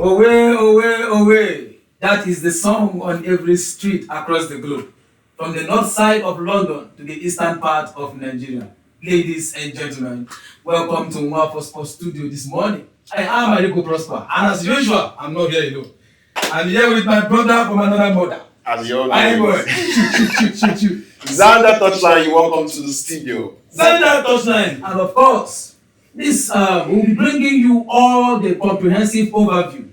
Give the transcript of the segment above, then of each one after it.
Away, away, away. That is the song on every street across the globe. From the north side of London to the eastern part of Nigeria. Ladies and gentlemen, welcome to Npfl Sports Studio this morning. I am Enugu Prosper, and as usual, I'm not here alone. I'm here with my brother from another mother. As your boy. Xander Touchline, welcome to the studio. Xander Touchline, and of course, this will be bringing you all the comprehensive overview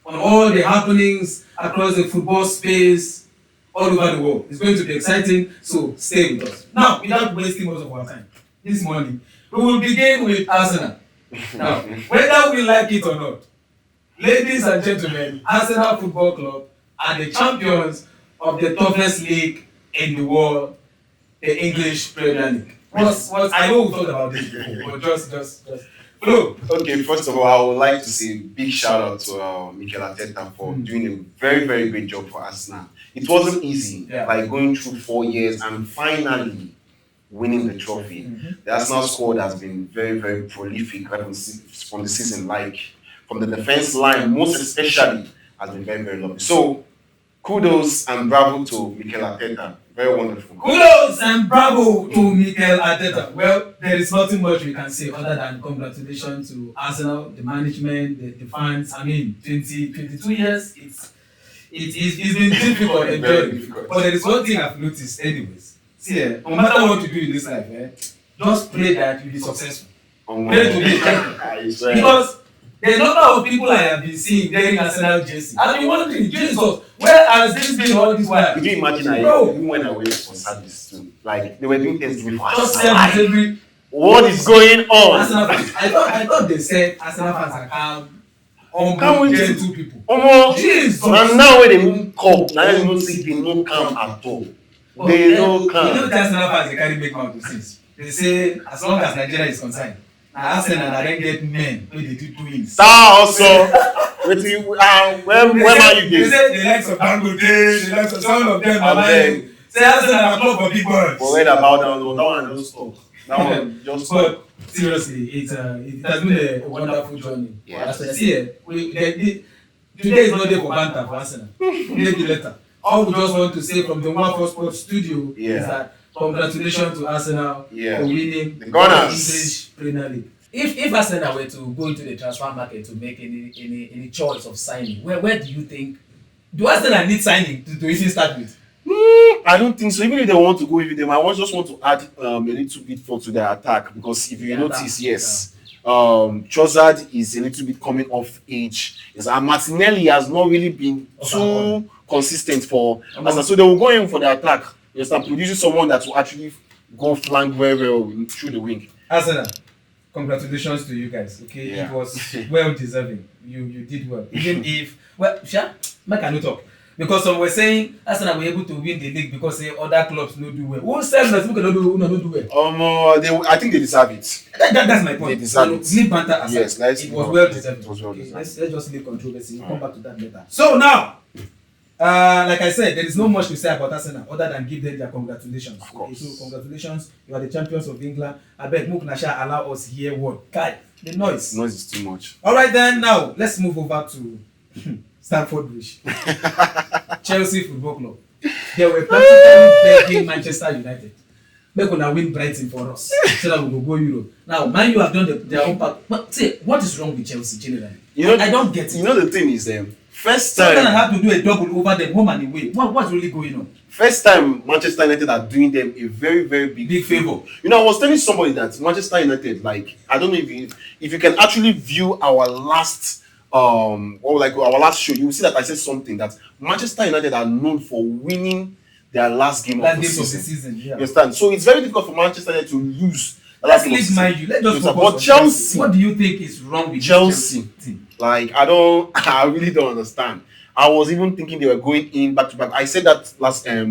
on all the happenings across the football space all over the world. It's going to be exciting, so stay with us. Now, without wasting most of our time, this morning, we will begin with Arsenal. Now, whether we like it or not, ladies and gentlemen, Arsenal Football Club are the champions of the toughest league in the world, the English Premier League. I know we've talked about this before, but just flow. Okay, first of all, I would like to say a big shout out to Mikel Arteta for doing a very, very great job for Arsenal. It wasn't easy, like going through 4 years and finally winning the trophy. The Arsenal squad has been very, very prolific right from the season, like from the defense line, most especially, has been very, very lovely. So, kudos and bravo to Mikel Arteta. Very wonderful. Kudos and bravo to Mikel Arteta. Well, there is nothing much we can say other than congratulations to Arsenal, the management, the fans. I mean, 22 years, it's been difficult and very difficult. But there is one thing I've noticed anyways. See, no matter what you do in this life, just pray that you be successful. Pray to be champion. Because the number of people I have been seeing wearing Arsenal jersey, I've been wondering, Jesus, where has this been all this while? Could you imagine even when I went for service too? Like, they were doing Thanksgiving for just every. What is going on? Arsenal fans. I thought they said Arsenal fans are calm. Gentle people. Jesus. And now when they move cup, now they don't think they don't calm at all. They don't calm. You know the Arsenal fans, they carry make mouth to things. They say, as long as Nigeria is concerned, Arsenal and I get men wey dey do twins. Also, wetin where are you dey? They say the likes of Dangote, the likes of some of them are like say Arsenal na club for big boys. Forget about that one don't stop. That one just stop. But seriously, it has been a wonderful journey. See, today is not day for banter for Arsenal. Maybe later. All we just want to say from the Npfl Sports Studio is that congratulations to Arsenal for winning the English Premier League. If Arsenal were to go into the transfer market to make any choice of signing, where do you think do Arsenal need signing to even start with? I don't think so. Even if they want to go with them, I just want to add a little bit for to their attack because if you notice, Trossard is a little bit coming off age. Martinelli has not really been too consistent for Arsenal, so they will go in for the attack. You start producing someone that will actually go flank very well through the wing. Arsenal, congratulations to you guys. Okay, it was well deserving. You did well. Even if make I no talk because some were saying Arsenal were able to win the league because other clubs no do well. Who said that people no do well? I think they deserve it. That's my point. They deserve it. Leave banter aside. Yes, it was well deserved. Okay, let's just leave controversy. We'll come back to that later. So now. Like I said, there is no much to say about Arsenal other than give them their congratulations. Of course. So congratulations, you are the champions of England. I beg Mook Nasha allow us hear what? God, the noise. Noise is too much. Alright then, now let's move over to Stamford Bridge. Chelsea Football Club. They were practically begging Manchester United. Make una win Brighton for us so that we will go Europe. Now, Man U have done their own part. But say, what is wrong with Chelsea generally? I don't get it. You know the thing is first time Tottenham have to do a double over them home and away. What's really going on? First time Manchester United are doing them a very, very big favor. You know, I was telling somebody that Manchester United, like, I don't know if you can actually view our last our last show, you will see that I said something that Manchester United are known for winning their last game of the season. You understand? So it's very difficult for Manchester United to lose. Let's mind you. Let's just focus on Chelsea. What do you think is wrong with Chelsea team? Like, I really don't understand. I was even thinking they were going in back to back. I said that last show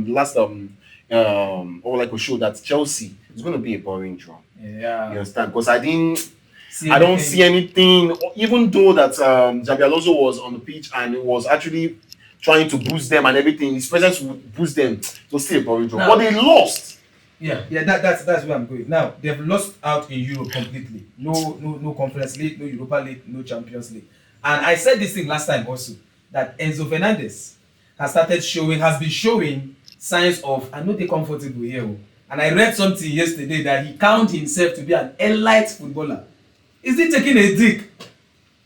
that Chelsea is going to be a boring draw. Yeah. You understand? Because I don't see anything. Even though that Xabi Alonso was on the pitch and he was actually trying to boost them and everything, his presence would boost them. It was still a boring draw. But they lost. Yeah, that's where I'm going. Now they've lost out in Europe completely. No Conference League, no Europa League, no Champions League. And I said this thing last time also, that Enzo Fernandes has been showing signs of, I know they're comfortable here. And I read something yesterday that he counts himself to be an elite footballer. Is he taking a dig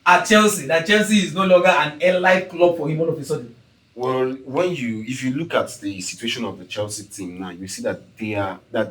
at Chelsea? That Chelsea is no longer an elite club for him all of a sudden? Well, if you look at the situation of the Chelsea team now, you see that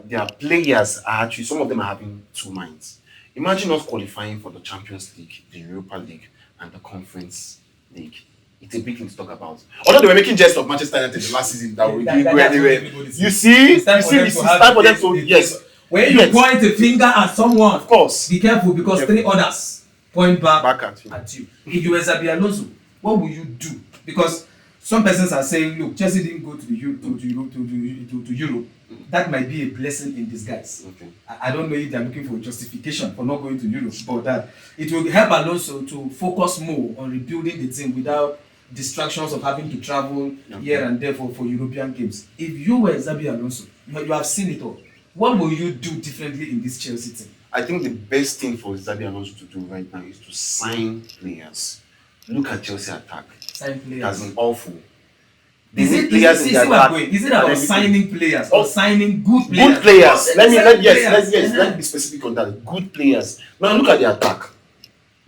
their players are actually, some of them are having two minds. Imagine us qualifying for the Champions League, the Europa League, and the Conference League. It's a big thing to talk about. Although they were making jest of Manchester United the last season, that we didn't go anywhere. You see, it's time for them to yes. When you point a finger at someone, of course, be careful because three others point back at you. If you were Xabi Alonso, what would you do? Because some persons are saying, look, Chelsea didn't go to Europe. That might be a blessing in disguise. Okay. I don't know if they're looking for a justification for not going to Europe, but that it will help Alonso to focus more on rebuilding the team without distractions of having to travel here and there for European games. If you were Xabi Alonso, you have seen it all. What will you do differently in this Chelsea team? I think the best thing for Xabi Alonso to do right now is to sign players. Look at Chelsea attack. Sign players. That's been awful. Is it about signing players or signing good players? Good players. Let's be specific on that. Good players. Now look at the attack.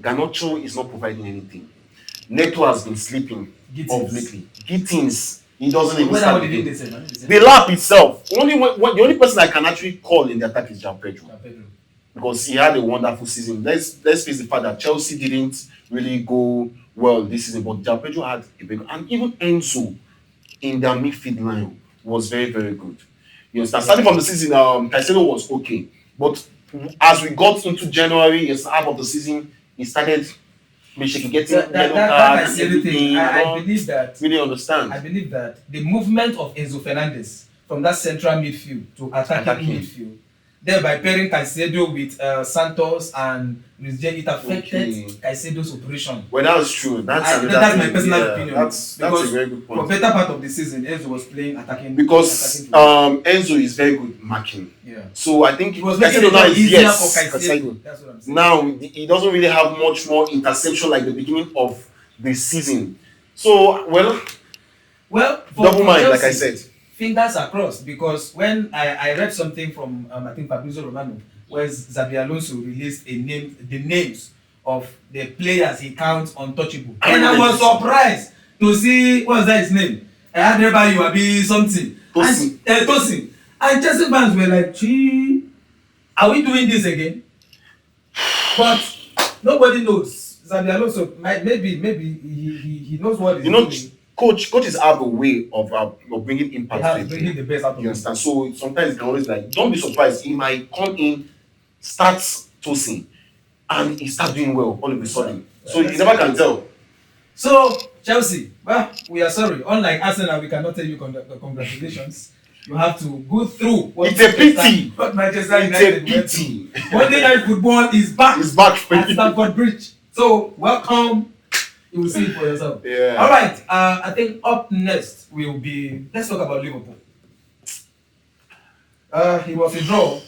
Garnacho is not providing anything. Neto has been sleeping off lately. Gittins, he doesn't even start the lap itself. The only person I can actually call in the attack is João Pedro. Because he had a wonderful season. Let's face the fact that Chelsea didn't really go well this season, but João Pedro had a big, and even Enzo in their midfield line was very, very good. You understand? Starting from the season, Caicedo was okay, but as we got into January, half of the season, he started getting yellow cards and everything. I believe that. Really understand. I believe that the movement of Enzo Fernandes from that central midfield to attacking midfield, thereby pairing Caicedo with Santos and Luis Diaz, it affected Caicedo's operation. Well, that's true. That's my personal opinion. That's a very good point. For better part of the season, Enzo was playing attacking. Because Enzo is very good marking. Yeah. So I think it was making it easier for Caicedo. That's what I'm saying. Now he doesn't really have much more interception like the beginning of the season. So well, double mind, like I said. Fingers are crossed, because when I read something from I think Fabrizio Romano, where Xabi Alonso released the names of the players he counts untouchable, and I was surprised to see what's that his name? Adeba Yuabi something. Tosin. And Chelsea fans were like, gee, are we doing this again? But nobody knows. Xabi Alonso maybe he knows what he's doing. Coaches have a way of bringing impact. Bringing the best out of you understand? So sometimes you can always don't be surprised. He might come in, start tossing, and he start doing well all of a sudden. So you never can tell. So Chelsea, well, we are sorry. Unlike Arsenal, we cannot tell you congratulations. You have to go through. It's a pity. What Manchester United went through. Monday Night Football is back. It's back at Stamford Bridge. So welcome. You will see it for yourself. Yeah. All right. I think up next will be. Let's talk about Liverpool. It was a draw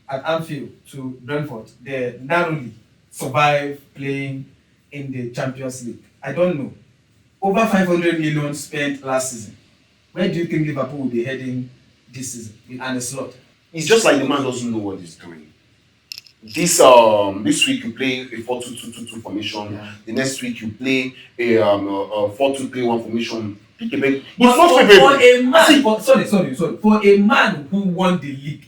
at Anfield to Brentford. They narrowly survived playing in the Champions League. I don't know. Over 500 million spent last season. Where do you think Liverpool will be heading this season and the slot? It's just like the man doesn't know what he's doing. This week you play a 4-2-2-2 formation. Yeah. The next week you play a 4-2-3-1 formation. Pick a bit. For a man who won the league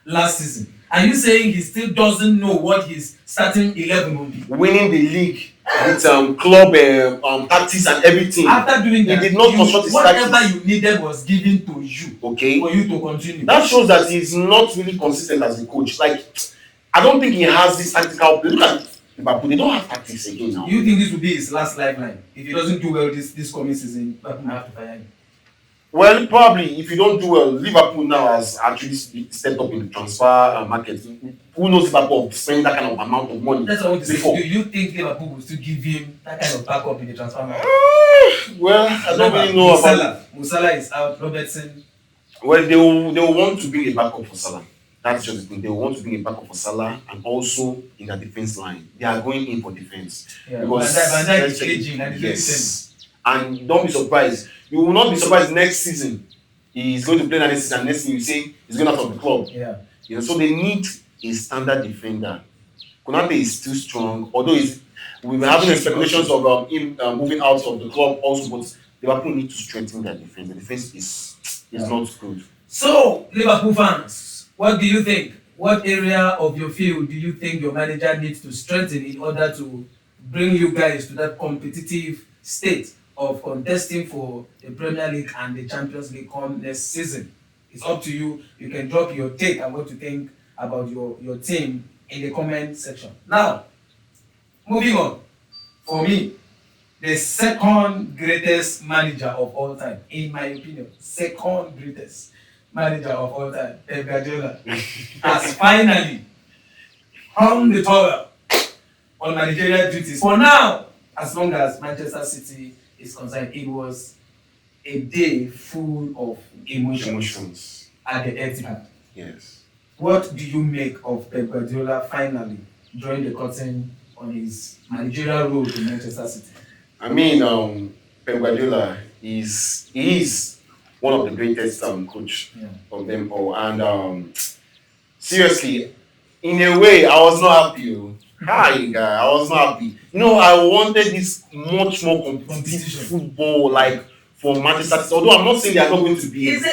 last season, are you saying he still doesn't know what his starting 11 will be? Winning the league with club tactics and everything. After doing that, he did not construct his whatever tactics. You needed was given to you. Okay. For you to continue. That shows that he's not really consistent as a coach. Like, I don't think he has this tactical play. Look at Liverpool, they don't have tactics again now. Do you think this will be his last lifeline? If he doesn't do well this coming season, Liverpool will have to fire him. Well, probably if you don't do well, Liverpool now has actually stepped up in the transfer market. Who knows Liverpool spend that kind of amount of money? That's what I want to say. Do you think Liverpool will still give him that kind of backup in the transfer market? Well, I don't really know about Musala is out. Robertson. Well, they will want to bring a backup for Salah. That's just the thing. They want to bring a backup for Salah and also in the defense line. They are going in for defense. Yeah, Because Van Dijk let's is check aging and it. he's Yes. And don't be surprised. You will not be surprised next season. He's going to play that next season, and next thing you say he's going out of the club. Yeah. So they need a standard defender. Konate is still strong, although we were having speculations of him moving out of the club also, but Liverpool need to strengthen their defense. The defense is not good. So, Liverpool fans, what do you think? What area of your field do you think your manager needs to strengthen in order to bring you guys to that competitive state of contesting for the Premier League and the Champions League come next season? It's up to you. You can drop your take and what you think about your team in the comment section. Now, moving on. For me, the second greatest manager of all time, in my opinion, second greatest manager of all time, Pep Guardiola, has finally hung the towel on managerial duties. For now, as long as Manchester City is concerned, it was a day full of emotions at the Etihad. Yes. What do you make of Pep Guardiola finally drawing the curtain on his managerial role in Manchester City? I mean, Pep Guardiola is one of the greatest coach of them all, and seriously, in a way, I was not happy. Hi, guy, I was not happy. I wanted this much more competitive football, like for Manchester City. Although I'm not saying they are not going to be. Is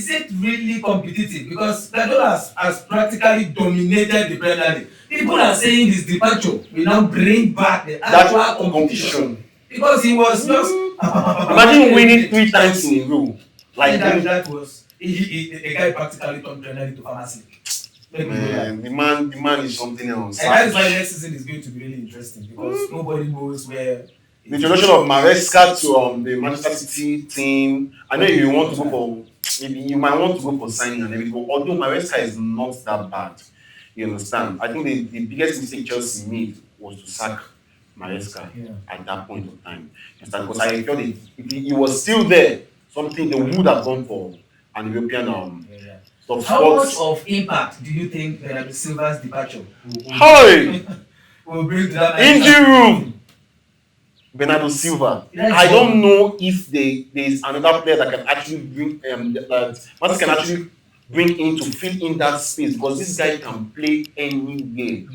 it really competitive? Because Guardiola has practically dominated the Premier League. People are saying his departure will now bring back the actual competition. Because he was just imagine winning 3 times in a row. Like that was a guy practically turned Premier League to pharmacy. Man, the man is something else. And that is why next season is going to be really interesting because nobody knows where the introduction of Maresca to the Manchester City team. I know you want to go for maybe you might want to go for signing and everything, but although Maresca is not that bad, you understand. I think the biggest mistake Chelsea made was to sack Maresca at that point of time. Because I felt if he was still there, something they would have gone for an European How much of impact do you think Bernardo Silva's departure will bring to that injury room? Bernardo Silva. I don't know if there is another player that can actually bring that can actually bring in to fill in that space because this guy can play anywhere.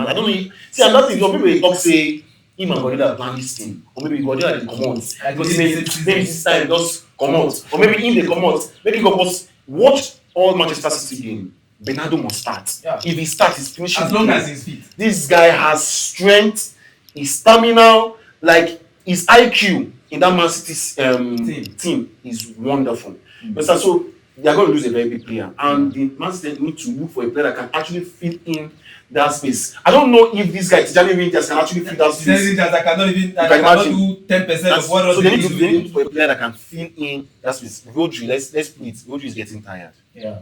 I don't know. See, another thing, some people talk say him and Guardiola plan this team, or maybe Guardiola they come out because maybe this time just come out, or maybe him they come out. Maybe because watch all Manchester City game. Bernardo must start. Yeah. If he starts, he's finishing. As long as he's fit. This guy has strength, his stamina, like his IQ in that Man City's team is wonderful. So they are going to lose a very big player, and the Man City need to look for a player that can actually fit in that space. I don't know if this guy Tijani Rangers can actually fit that space. That cannot do 10% of what. So they need to look for a player that can fill in that space. Rodri, let's put it. Rodri is getting tired. Yeah.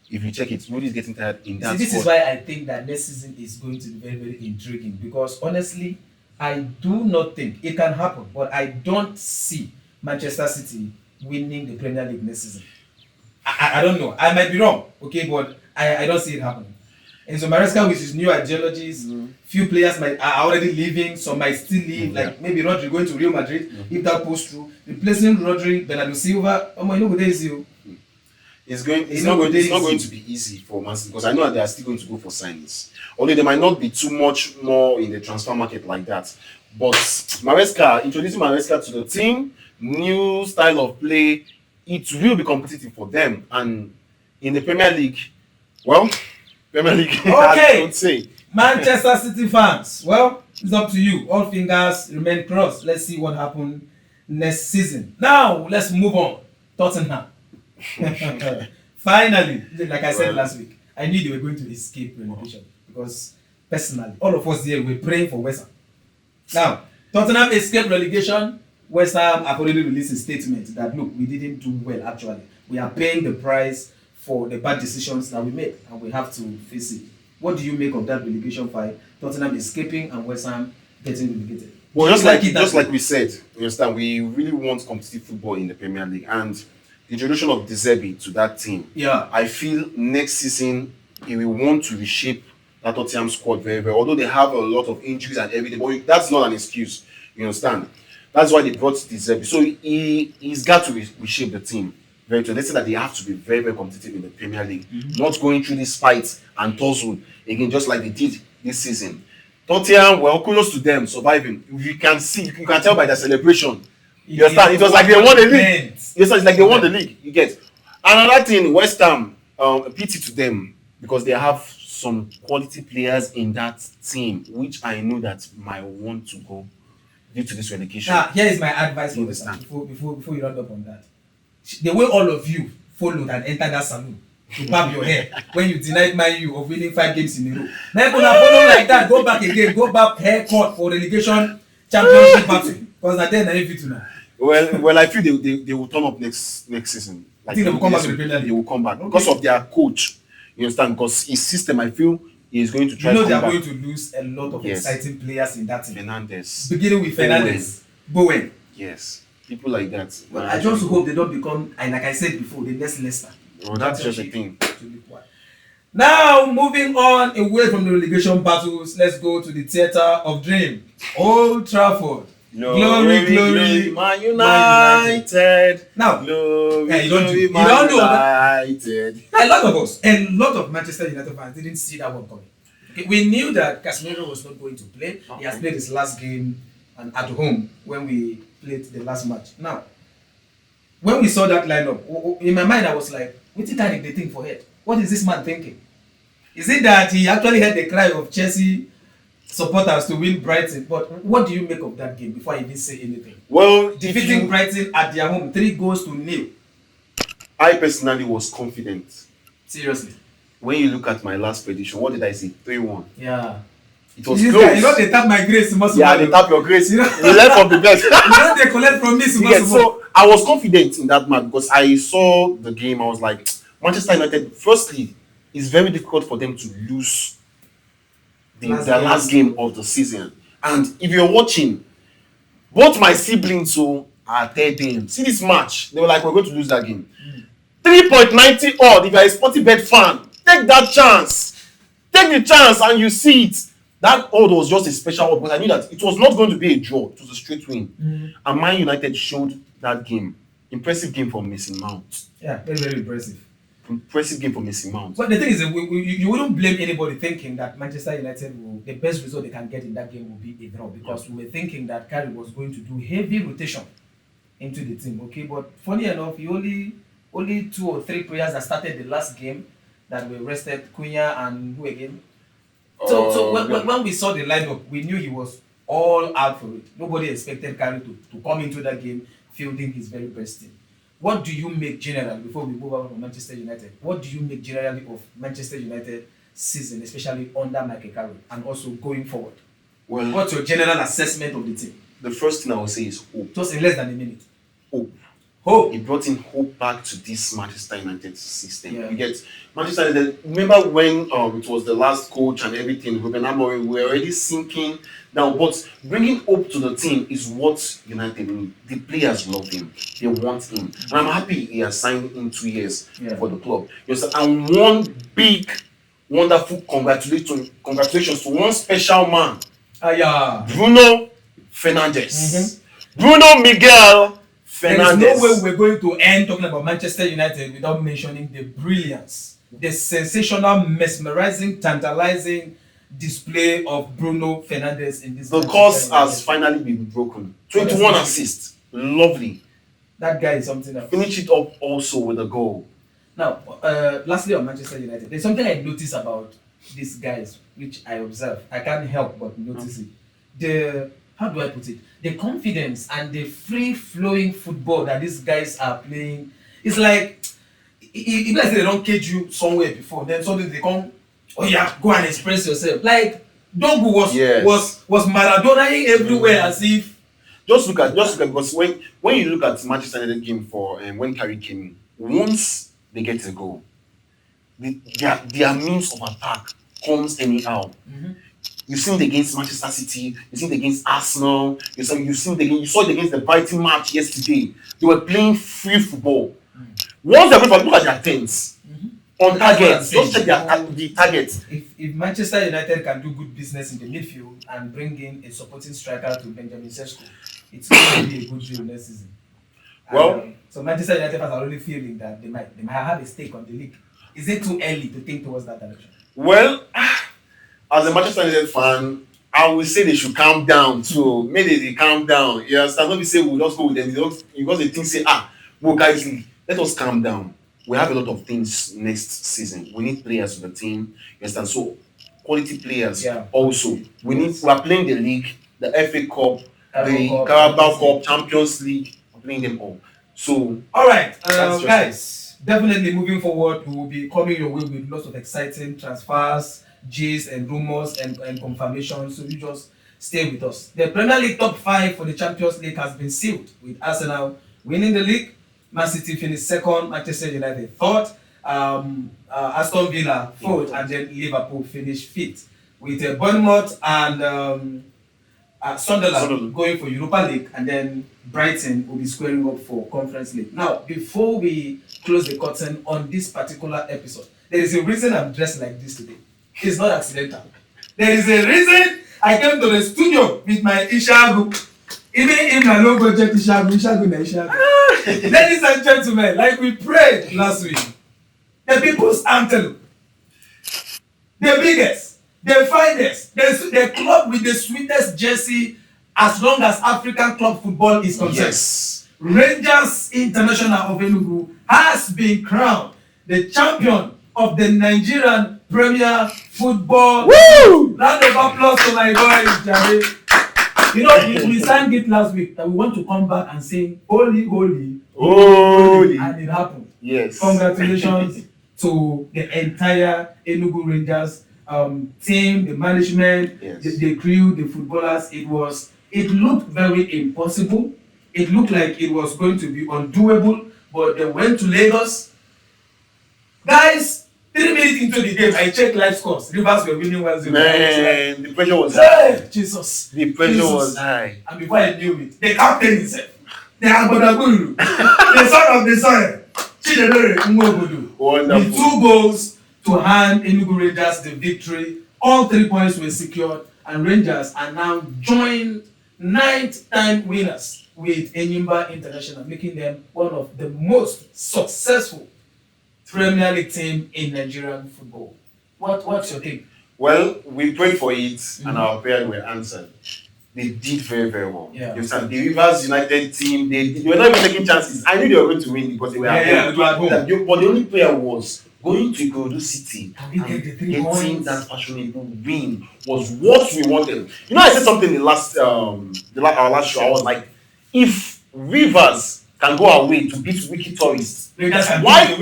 If you check it, Rodri is getting tired in that. This is why I think that next season is going to be very, very intriguing because honestly, I do not think it can happen, but I don't see Manchester City winning the Premier League next season. I don't know. I might be wrong, okay, but I don't see it happening. And so Maresca with his new ideologies, few players are already leaving, some might still leave, like maybe Rodri going to Real Madrid, if that pulls through. Replacing Rodri, Bernardo Silva, it's not going to be easy for Man City because I know that they are still going to go for signings. Although they might not be too much more in the transfer market like that. But introducing Maresca to the team, new style of play, it will be competitive for them. And in the Premier League, okay, I would say. Manchester City fans, well, it's up to you. All fingers remain crossed. Let's see what happens next season. Now, let's move on. Tottenham. Finally, like I said last week, I knew they were going to escape relegation because personally, all of us here were praying for West Ham. Now, Tottenham escaped relegation. West Ham have already released a statement that look, we didn't do well actually. We are paying the price for the bad decisions that we made and we have to face it. What do you make of that relegation fight? Tottenham escaping and West Ham getting relegated. Well, just like we said, you understand, we really want competitive football in the Premier League, and introduction of De Zerbi to that team, Yeah. I feel next season he will want to reshape that Tottenham squad very well. Although they have a lot of injuries and everything, but that's not an excuse. You understand? That's why they brought De Zerbi. So he's got to reshape the team very well. They say that they have to be very, very competitive in the Premier League, not going through this fight and tussle again, just like they did this season. Tottenham, well, kudos to them surviving. You can tell by their celebration. You understand? It was like they won the league. Yes, it's like they won the league. You get. Another thing, West Ham, a pity to them because they have some quality players in that team, which I know that might want to go due to this relegation. Now, here is my advice for you before you round up on that. The way all of you followed and entered that saloon to barb your hair when you denied Man U of winning 5 games in a row. Now, if you follow like that, go back again, go back haircut for relegation championship battle because na then na if it now. Well, I feel they will turn up next season. Like, I think they will come back to the Premier League. They will come back because of their coach. You understand? Because his system, I feel, he is going to try. You know to they are back. going to lose a lot of exciting players in that team. Fernandes, beginning with Fernandes, Bowen. Yes, people like that. Well, I just hope they don't become, and like I said before, the next Leicester. Oh, that's just a thing. Now, moving on away from the relegation battles, let's go to the theatre of dream. Old Trafford. Glory, Man United. Now, glory, you don't know that. A lot of Manchester United fans didn't see that one coming. Okay, we knew that Casemiro was not going to play. Okay. He has played his last game and at home when we played the last match. Now, when we saw that lineup, in my mind I was like, what did they think for head? What is this man thinking? Is it that he actually heard the cry of Chelsea supporters to win Brighton? But what do you make of that game before I even say anything? Well, defeating Brighton at their home 3-0. I personally was confident. Seriously. When you look at my last prediction, what did I say? 3-1. Yeah. It was close. You know they tap my grace. Yeah, they tap your grace. You learn from the best. You know they collect from me. So I was confident in that match because I saw the game. I was like, Manchester United, firstly, it's very difficult for them to lose their last game of the season. And if you're watching, both my siblings are there. See this match, they were like, we're going to lose that game. 3.90 odd. If you're a Sportybet fan, take that chance. Take the chance and you see it. That odd was just a special odd because I knew that it was not going to be a draw. It was a straight win. And Man United showed that game. Impressive game for Mason Mount. Yeah, very, very impressive. Impressive game for Mason Mount. But the thing is, you wouldn't blame anybody thinking that Manchester United the best result they can get in that game will be a draw because we were thinking that Carey was going to do heavy rotation into the team. Okay, but funny enough, he only 2 or 3 players that started the last game that were rested, Cunha and who again? So when we saw the lineup, we knew he was all out for it. Nobody expected Carey to come into that game fielding his very best team. What do you make generally, before we move on from Manchester United, what do you make generally of Manchester United season, especially under Michael Carey, and also going forward? Well, what's your general assessment of the team? The first thing I will say is hope. Just in less than a minute. Hope. He brought in hope back to this Manchester United system. Yeah. You get Manchester United. Remember when it was the last coach and everything, Ruben Amorim, we were already sinking down. But bringing hope to the team is what United need. The players love him. They want him. And I'm happy he has signed in 2 years for the club. You know, and one big, wonderful congratulations to one special man. Bruno Fernandes. Bruno Miguel Fernandes. There is no way we're going to end talking about Manchester United without mentioning the brilliance, the sensational, mesmerizing, tantalizing display of Bruno Fernandes in this. The curse has finally been broken. 21 assists. Lovely. That guy is something else. Finish it up also with a goal. Now, lastly on Manchester United, there's something I noticed about these guys, which I observe. I can't help but notice it. How do I put it? The confidence and the free-flowing football that these guys are playing. It's like, if let's say they don't catch you somewhere before, then suddenly they come, oh yeah, go and express yourself. Like, Dogu was Maradonaing everywhere as if. Just look at because when you look at Manchester United game for when Carey came in, once they get a goal, their means of attack comes anyhow. You've seen it against Manchester City, you've seen it against Arsenal, you saw it against the Brighton match yesterday. They were playing free football. Once they're going for look at their tents on That's what I'm target, just check saying. the target. If Manchester United can do good business in the midfield and bring in a supporting striker to Benjamin Sesko, it's going to be a good deal next season. Well, So Manchester United fans are already feeling that they might have a stake on the league. Is it too early to think towards that direction? well, as a Manchester United fan, I will say they should calm down too. Maybe they calm down. You understand? Don't be say we'll just go with them. Because they think say well guys, let us calm down. We have a lot of things next season. We need players for the team. You understand? So quality players also. We are playing the league, the FA Cup, the Carabao Cup, Champions League, we're playing them all. So all right, guys, definitely moving forward, we will be coming your way with lots of exciting transfers, gist and rumors and confirmations. So you just stay with us. The Premier League top 5 for the Champions League has been sealed with Arsenal winning the league. Man City finished second, Manchester United third, Aston Villa fourth, and then Liverpool finished fifth, with Bournemouth and Sunderland going for Europa League, and then Brighton will be squaring up for Conference League. Now, before we close the curtain on this particular episode, there is a reason I'm dressed like this today. It's not accidental. There is a reason I came to the studio with my Ishagu. Even if I don't go check Ishagu na Ishagu. Ladies and gentlemen, like we prayed last week, the people's anthem, the biggest, the finest, the club with the sweetest jersey as long as African club football is concerned. yes, Rangers International of Enugu has been crowned the champion of the Nigerian Premier Football. Woo! Round of applause to my boys, Jerry. You know, we sang it last week that we want to come back and sing Holy, Holy, Holy. and it happened. Yes. Congratulations to the entire Enugu Rangers team, the management, Yes. the crew, the footballers. It looked very impossible. It looked like it was going to be undoable, but they went to Lagos. Guys, 3 minutes into the game, I checked live scores. Rivers were winning 1-0. Man, the pressure was high. Hey, Jesus. The pressure Jesus. was high. And before I knew it, the captain himself, the Agbadaguru, the son of the soil, Chidebere Nwobodo, Wonderful. with 2 goals to hand Enugu Rangers the victory. All 3 points were secured, and Rangers are now joined 9th-time winners with Enyimba International, making them one of the most successful Premier League team in Nigerian football. What's your take? Well, we prayed for it and our prayers were answered. They did very, very well. Yeah. You understand? The Rivers United team, they were not even taking chances. I knew they were going to win because they were at home. But the only prayer was going to Ikorodu City and getting that fashionable win was what we wanted. You know, I said something in our last show. I was like, if Rivers can go away to beat Wiki Tourists, why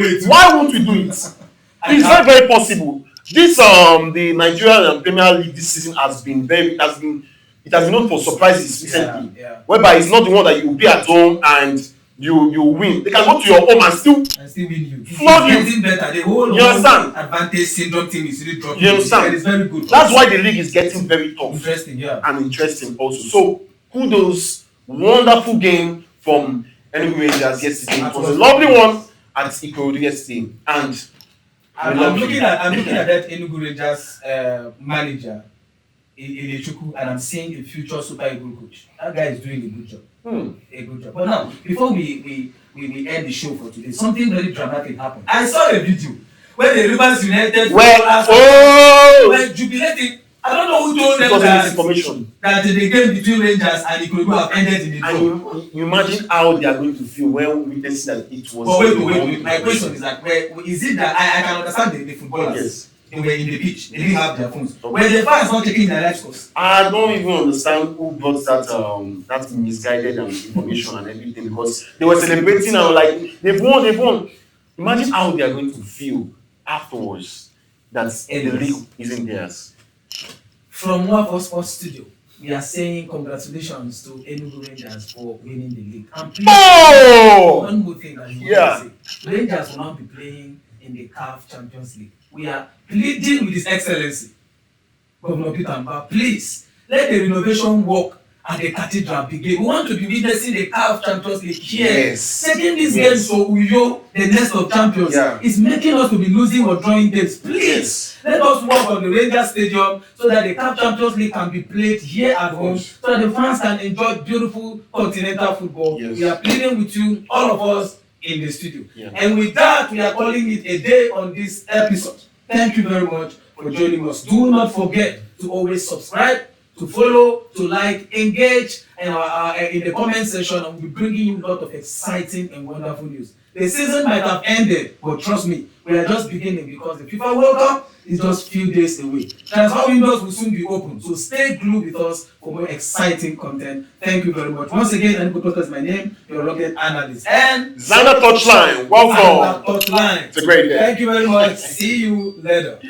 won't we do it? It's very, very possible. This the Nigerian Premier League this season has been known for surprises recently. Whereby it's not the one that you will be at home and you win. They can go to your home and still win you. Flog you. Getting better. The whole advantage syndrome team is really dropping. You understand? It's very good. That's why the league is getting very tough. Interesting, and interesting also. So kudos, wonderful game from Enugu Rangers yesterday. It was a lovely one at Ikorodu yesterday, and I'm looking at that Enugu Rangers manager, Ilechukwu, and I'm seeing a future Super Eagles coach. That guy is doing a good job. A good job. But now, before we end the show for today, something very dramatic happened. I saw a video where the Rivers United were jubilating. I don't know who told them that the game between Rangers and Ikorodu have ended in a draw. And you imagine how they are going to feel when we see that it was. But wait. My question is that is it that I can understand the footballers? Yes. They were in the pitch. They didn't have their phones. Were the fans not taking their live scores? I don't even understand who brought that misguided information and everything, because they were celebrating and like they've won. Imagine how they are going to feel afterwards that the league isn't theirs. From Waffle Sports Studio, we are saying congratulations to Enugu Rangers for winning the league. And please, one more thing that you want to say. Rangers will not be playing in the CAF Champions League. We are pleading with His Excellency, Governor Peter Mba, please let the renovation work and the cathedral begin. We want to be witnessing the CAF Champions League here. Yes. Taking this game to Uyo, the next of champions, is making us to be losing or drawing games. Please, let us work on the Rangers Stadium so that the CAF Champions League can be played here at home, so that the fans can enjoy beautiful continental football. Yes. We are pleading with you, all of us in the studio. Yeah. And with that, we are calling it a day on this episode. Thank you very much for joining us. Do not forget to always subscribe, to follow, to like, engage in the comment section, and we'll be bringing you a lot of exciting and wonderful news. The season might have ended, but trust me, we are just beginning, because the FIFA World Cup is just few days away. Transfer windows will soon be open, so stay glued with us for more exciting content. Thank you very much. Once again, Enugu is my name, your rugged analyst. And Xander Touchline, welcome. Touchline. It's a great day. Thank you very much. See you later.